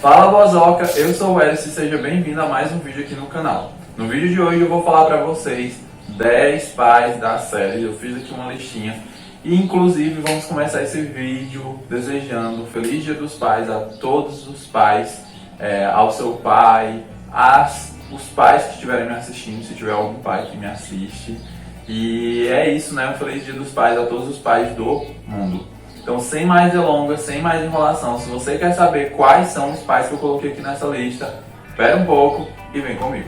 Fala Bozoca, eu sou o Hélice e seja bem-vindo a mais um vídeo aqui no canal. No vídeo de hoje eu vou falar para vocês 10 pais da série. Eu fiz aqui uma listinha e inclusive vamos começar esse vídeo desejando Feliz Dia dos Pais a todos os pais, ao seu pai, os pais que estiverem me assistindo, se tiver algum pai que me assiste. E é isso, né? Um Feliz Dia dos Pais a todos os pais do mundo. Então, sem mais delongas, sem mais enrolação, se você quer saber quais são os pais que eu coloquei aqui nessa lista, espera um pouco e vem comigo.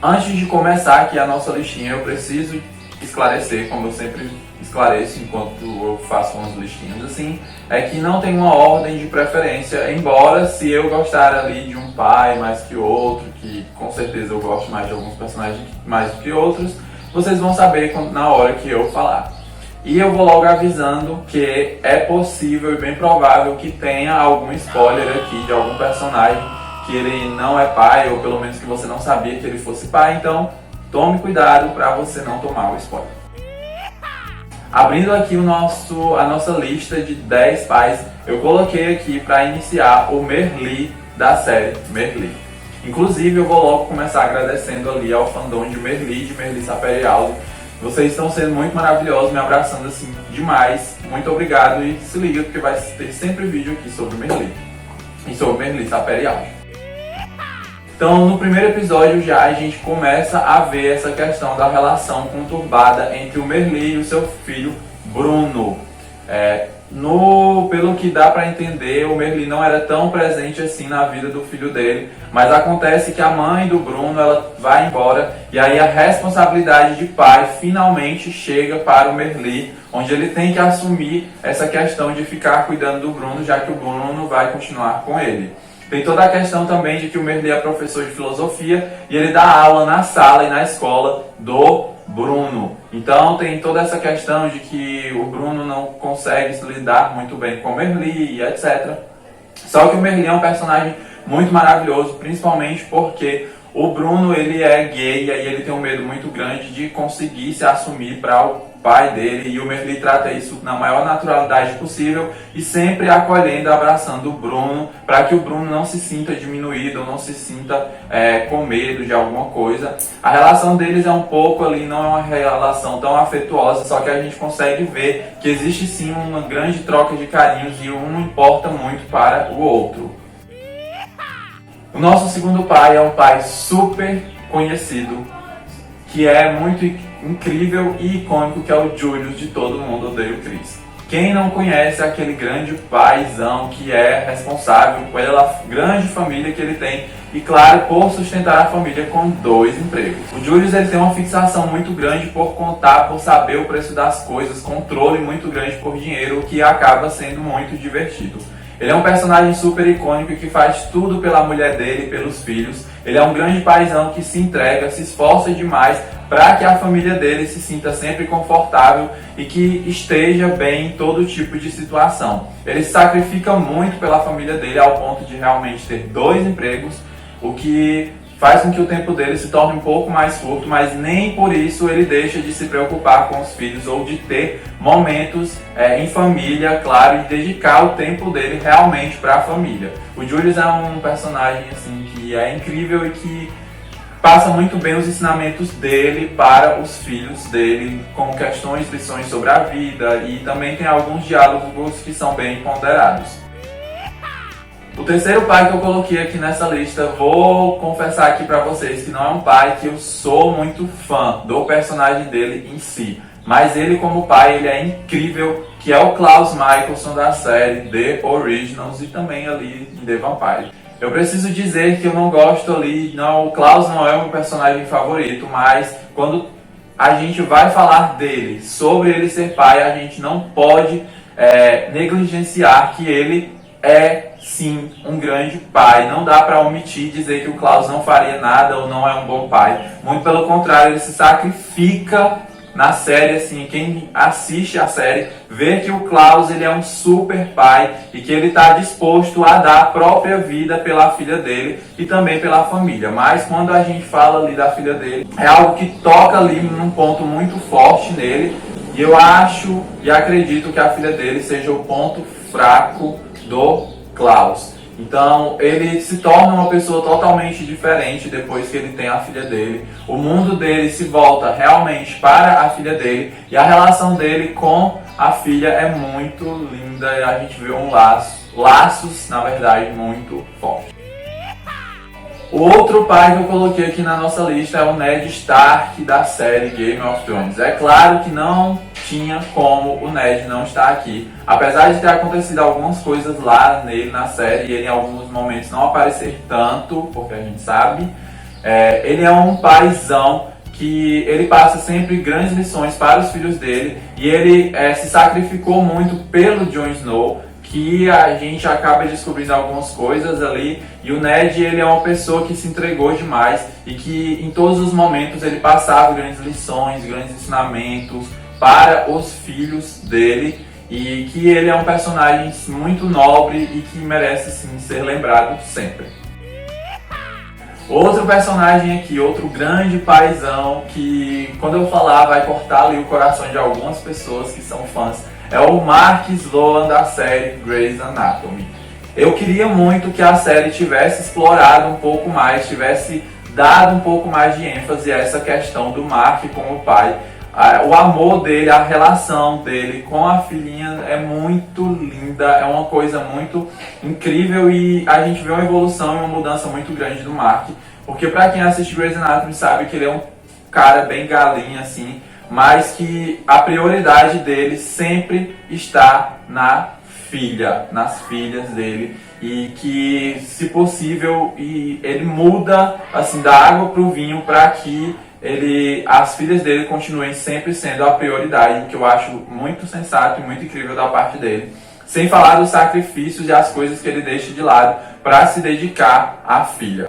Antes de começar aqui a nossa listinha, eu preciso esclarecer, como eu sempre esclareço enquanto eu faço umas listinhas assim, é que não tem uma ordem de preferência, embora se eu gostar ali de um pai mais que outro, que com certeza eu gosto mais de alguns personagens mais do que outros, vocês vão saber na hora que eu falar. E eu vou logo avisando que é possível e bem provável que tenha algum spoiler aqui de algum personagem que ele não é pai, ou pelo menos que você não sabia que ele fosse pai, então tome cuidado para você não tomar o spoiler. Abrindo aqui a nossa lista de 10 pais, eu coloquei aqui para iniciar o Merli da série Merli. Inclusive eu vou logo começar agradecendo ali ao fandom de Merli Saperialdo. Vocês estão sendo muito maravilhosos, me abraçando assim demais. Muito obrigado e se liga porque vai ter sempre vídeo aqui sobre Merli e sobre Merli Saperialdo. Então, no primeiro episódio já a gente começa a ver essa questão da relação conturbada entre o Merli e o seu filho Bruno. Pelo que dá para entender, o Merli não era tão presente assim na vida do filho dele, mas acontece que a mãe do Bruno ela vai embora e aí a responsabilidade de pai finalmente chega para o Merli, onde ele tem que assumir essa questão de ficar cuidando do Bruno, já que o Bruno não vai continuar com ele. Tem toda a questão também de que o Merli é professor de filosofia e ele dá aula na sala e na escola do Bruno. Então tem toda essa questão de que o Bruno não consegue se lidar muito bem com o Merli e etc. Só que o Merli é um personagem muito maravilhoso, principalmente porque o Bruno ele é gay e aí ele tem um medo muito grande de conseguir se assumir para o pai dele, e o Merli trata isso na maior naturalidade possível e sempre acolhendo, abraçando o Bruno, para que o Bruno não se sinta diminuído ou não se sinta com medo de alguma coisa. A relação deles é um pouco ali, não é uma relação tão afetuosa, só que a gente consegue ver que existe sim uma grande troca de carinhos e um importa muito para o outro. O nosso segundo pai é um pai super conhecido, que é muito incrível e icônico, que é o Julius de Todo Mundo Odeia o Chris. Quem não conhece aquele grande paizão que é responsável pela grande família que ele tem e, claro, por sustentar a família com 2 empregos. O Julius ele tem uma fixação muito grande por contar, por saber o preço das coisas, controle muito grande por dinheiro, o que acaba sendo muito divertido. Ele é um personagem super icônico que faz tudo pela mulher dele e pelos filhos. Ele é um grande paizão que se entrega, se esforça demais para que a família dele se sinta sempre confortável e que esteja bem em todo tipo de situação. Ele se sacrifica muito pela família dele ao ponto de realmente ter 2 empregos, o que faz com que o tempo dele se torne um pouco mais curto, mas nem por isso ele deixa de se preocupar com os filhos ou de ter momentos em família, claro, e dedicar o tempo dele realmente para a família. O Julius é um personagem assim que é incrível e que passa muito bem os ensinamentos dele para os filhos dele, com questões, lições sobre a vida, e também tem alguns diálogos que são bem ponderados. O terceiro pai que eu coloquei aqui nessa lista, vou confessar aqui pra vocês que não é um pai que eu sou muito fã do personagem dele em si, mas ele como pai, ele é incrível, que é o Klaus Mikaelson da série The Originals e também ali em The Vampire. Eu preciso dizer que eu não gosto ali, o Klaus não é o meu personagem favorito, mas quando a gente vai falar dele, sobre ele ser pai, a gente não pode negligenciar que ele é sim um grande pai. Não dá para omitir dizer que o Klaus não faria nada ou não é um bom pai. Muito pelo contrário, ele se sacrifica na série, assim, quem assiste a série vê que o Klaus ele é um super pai e que ele está disposto a dar a própria vida pela filha dele e também pela família. Mas quando a gente fala ali da filha dele, é algo que toca ali num ponto muito forte nele, E eu acho e acredito que a filha dele seja o ponto fraco do Klaus. Então ele se torna uma pessoa totalmente diferente depois que ele tem a filha dele. O mundo dele se volta realmente para a filha dele e a relação dele com a filha é muito linda e a gente vê laços na verdade muito fortes. O outro pai que eu coloquei aqui na nossa lista é o Ned Stark da série Game of Thrones. É claro que não tinha como o Ned não estar aqui. Apesar de ter acontecido algumas coisas lá nele na série e ele em alguns momentos não aparecer tanto, porque a gente sabe, ele é um paizão que ele passa sempre grandes lições para os filhos dele e ele se sacrificou muito pelo Jon Snow, que a gente acaba descobrindo algumas coisas ali, e o Ned ele é uma pessoa que se entregou demais e que em todos os momentos ele passava grandes lições, grandes ensinamentos para os filhos dele, e que ele é um personagem muito nobre e que merece sim ser lembrado sempre. Outro personagem aqui, outro grande paizão que quando eu falar vai cortar ali o coração de algumas pessoas que são fãs, é o Mark Sloan da série Grey's Anatomy. Eu queria muito que a série tivesse explorado um pouco mais, tivesse dado um pouco mais de ênfase a essa questão do Mark como pai. O amor dele, a relação dele com a filhinha é muito linda, é uma coisa muito incrível e a gente vê uma evolução e uma mudança muito grande do Mark. Porque pra quem assiste Grey's Anatomy sabe que ele é um cara bem galinha assim, mas que a prioridade dele sempre está nas filhas dele, e que, se possível, ele muda assim da água para o vinho para que as filhas dele continuem sempre sendo a prioridade, que eu acho muito sensato e muito incrível da parte dele. Sem falar dos sacrifícios e as coisas que ele deixa de lado para se dedicar à filha.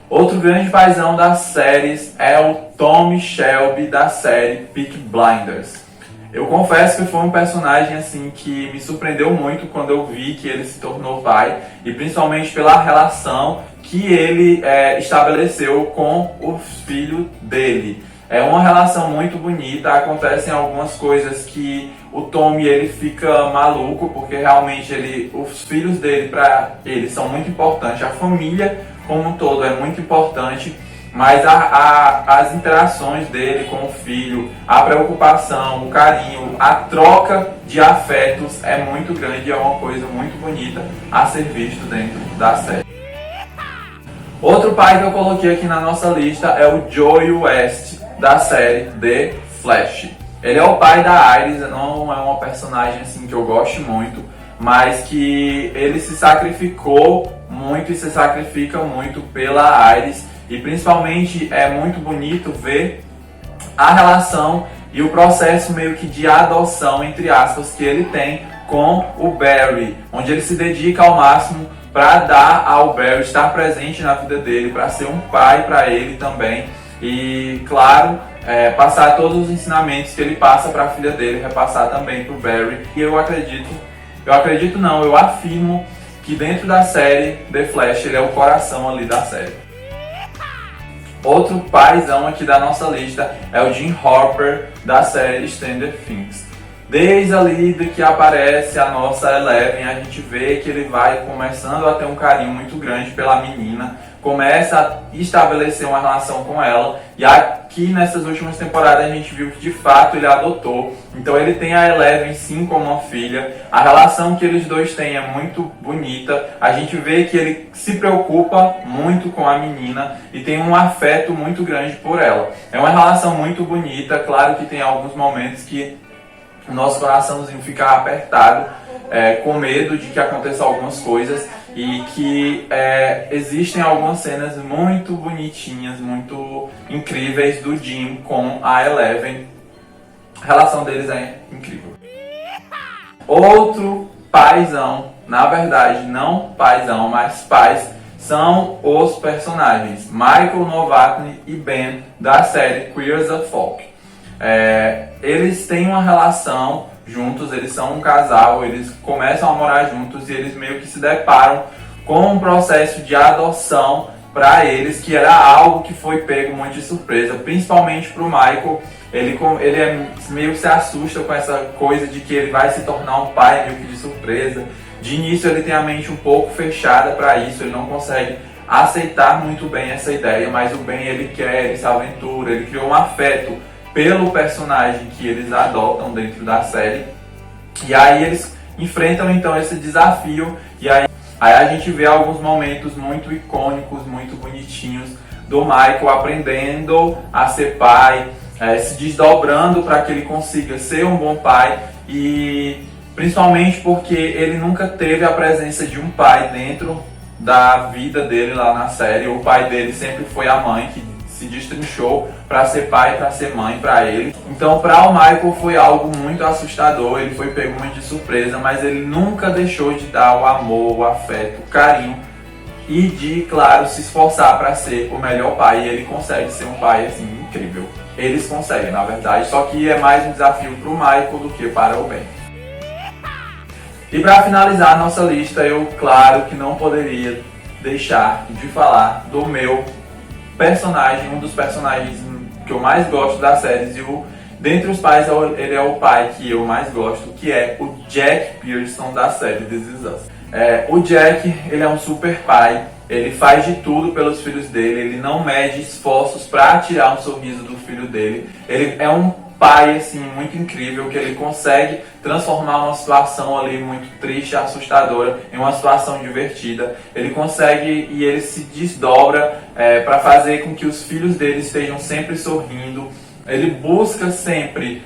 Outro grande paizão das séries é o Tommy Shelby da série Peaky Blinders. Eu confesso que foi um personagem assim que me surpreendeu muito quando eu vi que ele se tornou pai, e principalmente pela relação que ele estabeleceu com o filho dele. É uma relação muito bonita, acontecem algumas coisas que o Tommy ele fica maluco, porque realmente os filhos dele para ele são muito importantes, a família como um todo é muito importante, mas as interações dele com o filho, a preocupação, o carinho, a troca de afetos é muito grande, é uma coisa muito bonita a ser visto dentro da série. Outro pai que eu coloquei aqui na nossa lista é o Joey West da série The Flash. Ele é o pai da Iris, não é uma personagem assim que eu gosto muito, mas que ele se sacrificou muito e se sacrifica muito pela Iris, e principalmente é muito bonito ver a relação e o processo meio que de adoção, entre aspas, que ele tem com o Barry, onde ele se dedica ao máximo para dar ao Barry, estar presente na vida dele, para ser um pai para ele também, e claro, passar todos os ensinamentos que ele passa para a filha dele, repassar também para o Barry. E eu afirmo que dentro da série The Flash ele é o coração ali da série. Outro paizão aqui da nossa lista é o Jim Hopper da série Stranger Things. Desde ali do que aparece a nossa Eleven, a gente vê que ele vai começando a ter um carinho muito grande pela menina, começa a estabelecer uma relação com ela, e aqui nessas últimas temporadas a gente viu que de fato ele adotou. Então ele tem a Eleven sim como uma filha, a relação que eles dois têm é muito bonita, a gente vê que ele se preocupa muito com a menina e tem um afeto muito grande por ela. É uma relação muito bonita, claro que tem alguns momentos que o nosso coraçãozinho fica apertado, com medo de que aconteça algumas coisas, e que existem algumas cenas muito bonitinhas, muito incríveis do Jim com a Eleven. A relação deles é incrível. Outro paizão, na verdade não paizão, mas pais, são os personagens Michael Novotny e Ben da série Queer as a Folk. Eles têm uma relação juntos, eles são um casal, eles começam a morar juntos e eles meio que se deparam com um processo de adoção para eles, que era algo que foi pego muito de surpresa, principalmente para o Michael, ele meio que se assusta com essa coisa de que ele vai se tornar um pai meio que de surpresa. De início ele tem a mente um pouco fechada para isso, ele não consegue aceitar muito bem essa ideia, mas o Ben ele quer, ele se aventura, ele criou um afeto pelo personagem que eles adotam dentro da série. E aí eles enfrentam então esse desafio e aí a gente vê alguns momentos muito icônicos, muito bonitinhos do Michael aprendendo a ser pai, se desdobrando para que ele consiga ser um bom pai, e principalmente porque ele nunca teve a presença de um pai dentro da vida dele lá na série. O pai dele sempre foi a mãe, que se destrinchou para ser pai, para ser mãe para ele. Então para o Michael foi algo muito assustador, ele foi pego muito de surpresa, mas ele nunca deixou de dar o amor, o afeto, o carinho e de, claro, se esforçar para ser o melhor pai. E ele consegue ser um pai assim incrível. Eles conseguem, na verdade, só que é mais um desafio para o Michael do que para o Ben. E para finalizar a nossa lista, eu, claro, que não poderia deixar de falar do meu personagem, um dos personagens que eu mais gosto das séries, e dentre os pais ele é o pai que eu mais gosto, que é o Jack Pearson da série This Is Us. O Jack, ele é um super pai, ele faz de tudo pelos filhos dele, ele não mede esforços para tirar um sorriso do filho dele. Ele é um pai assim muito incrível, que ele consegue transformar uma situação ali muito triste, assustadora, em uma situação divertida. Ele consegue e ele se desdobra para fazer com que os filhos dele estejam sempre sorrindo. Ele busca sempre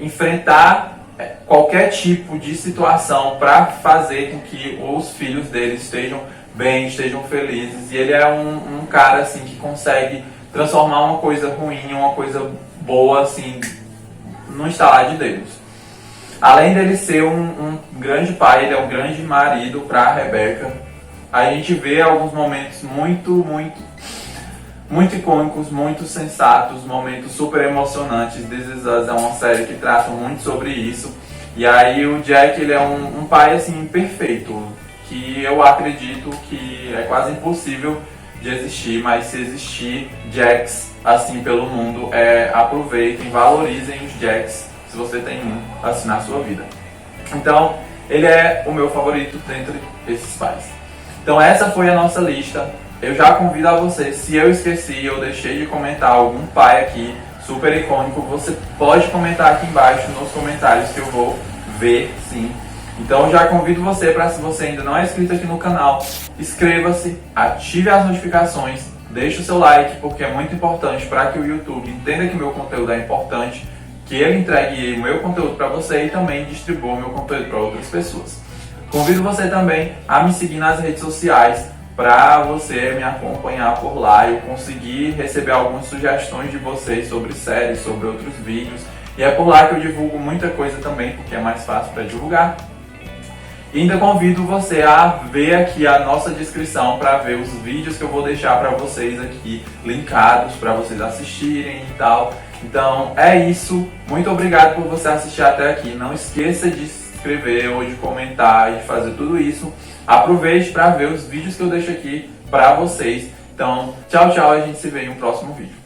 enfrentar qualquer tipo de situação para fazer com que os filhos dele estejam bem, estejam felizes. E ele é um cara assim que consegue transformar uma coisa ruim em uma coisa boa, assim, no estalar de dedos. Além dele ser um grande pai, ele é um grande marido para a Rebecca. A gente vê alguns momentos muito icônicos, muito sensatos, momentos super emocionantes. This Is Us é uma série que trata muito sobre isso. E aí o Jack, ele é um pai assim perfeito, que eu acredito que é quase impossível de existir, mas se existir Jacks assim pelo mundo, aproveitem, valorizem os Jacks, se você tem um assim na sua vida. Então, ele é o meu favorito dentre esses pais. Então essa foi a nossa lista. Eu já convido a você, se eu esqueci ou deixei de comentar algum pai aqui super icônico, você pode comentar aqui embaixo nos comentários que eu vou ver, sim. Então já convido você para, se você ainda não é inscrito aqui no canal, inscreva-se, ative as notificações, deixe o seu like, porque é muito importante para que o YouTube entenda que o meu conteúdo é importante, que ele entregue o meu conteúdo para você e também distribua o meu conteúdo para outras pessoas. Convido você também a me seguir nas redes sociais, para você me acompanhar por lá e eu conseguir receber algumas sugestões de vocês sobre séries, sobre outros vídeos. E é por lá que eu divulgo muita coisa também, porque é mais fácil para divulgar. E ainda convido você a ver aqui a nossa descrição para ver os vídeos que eu vou deixar para vocês aqui linkados para vocês assistirem e tal. Então é isso. Muito obrigado por você assistir até aqui. Não esqueça de se inscrever ou de comentar e de fazer tudo isso. Aproveite para ver os vídeos que eu deixo aqui para vocês. Então, tchau, tchau. A gente se vê em um próximo vídeo.